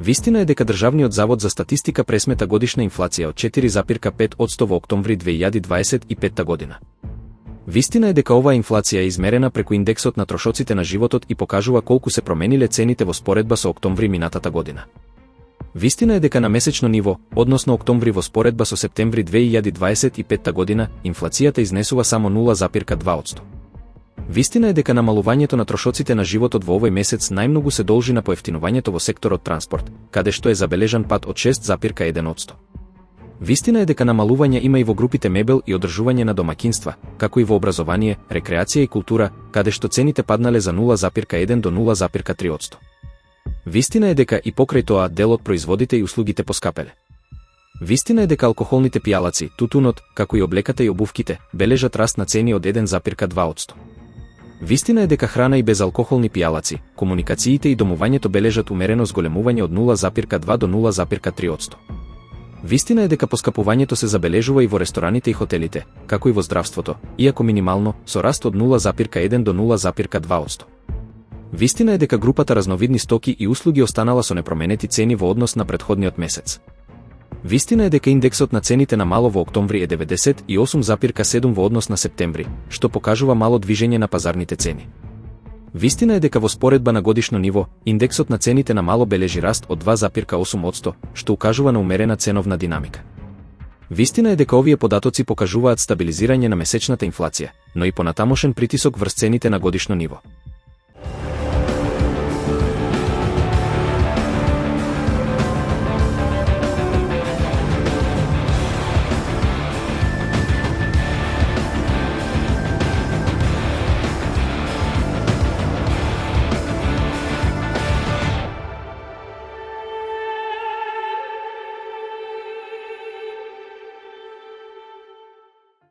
Вистина е дека Државниот завод за статистика пресмета годишна инфлација од 4,5% во октомври 2025 година. Вистина е дека оваа инфлација е измерена преку индексот на трошоците на животот и покажува колку се промениле цените во споредба со октомври минатата година. Вистина е дека на месечно ниво, односно октомври во споредба со септември 2025 година, инфлацијата изнесува само 0,2%. Вистина е дека намалувањето на трошоците на животот во овој месец најмногу се должи на поевтинувањето во секторот транспорт, каде што е забележан пад од 6,1%. Вистина е дека намалување има и во групите мебел и одржување на домакинства, како и во образование, рекреација и култура, каде што цените паднале за 0,1 до 0,3%. Вистина е дека и покрај тоа дел од производите и услугите поскапеле. Вистина е дека алкохолните пијалаци, тутунот, како и облеката и обувките, бележат раст на цени од 1,2%. Вистина е дека храна и безалкохолни пијалаци, комуникациите и домувањето бележат умерено зголемување од 0,2 до 0,3%. Вистина е дека поскапувањето се забележува и во рестораните и хотелите, како и во здравството, иако минимално, со раст од 0,1 до 0,2%. Вистина е дека групата разновидни стоки и услуги останала со непроменети цени во однос на претходниот месец. Вистина е дека индексот на цените на мало во октомври е 98,7 во однос на септември, што покажува мало движење на пазарните цени. Вистина е дека во споредба на годишно ниво, индексот на цените на мало бележи раст од 2,8%, што укажува на умерена ценовна динамика. Вистина е дека овие податоци покажуваат стабилизирање на месечната инфлација, но и понатамошен притисок врз цените на годишно ниво.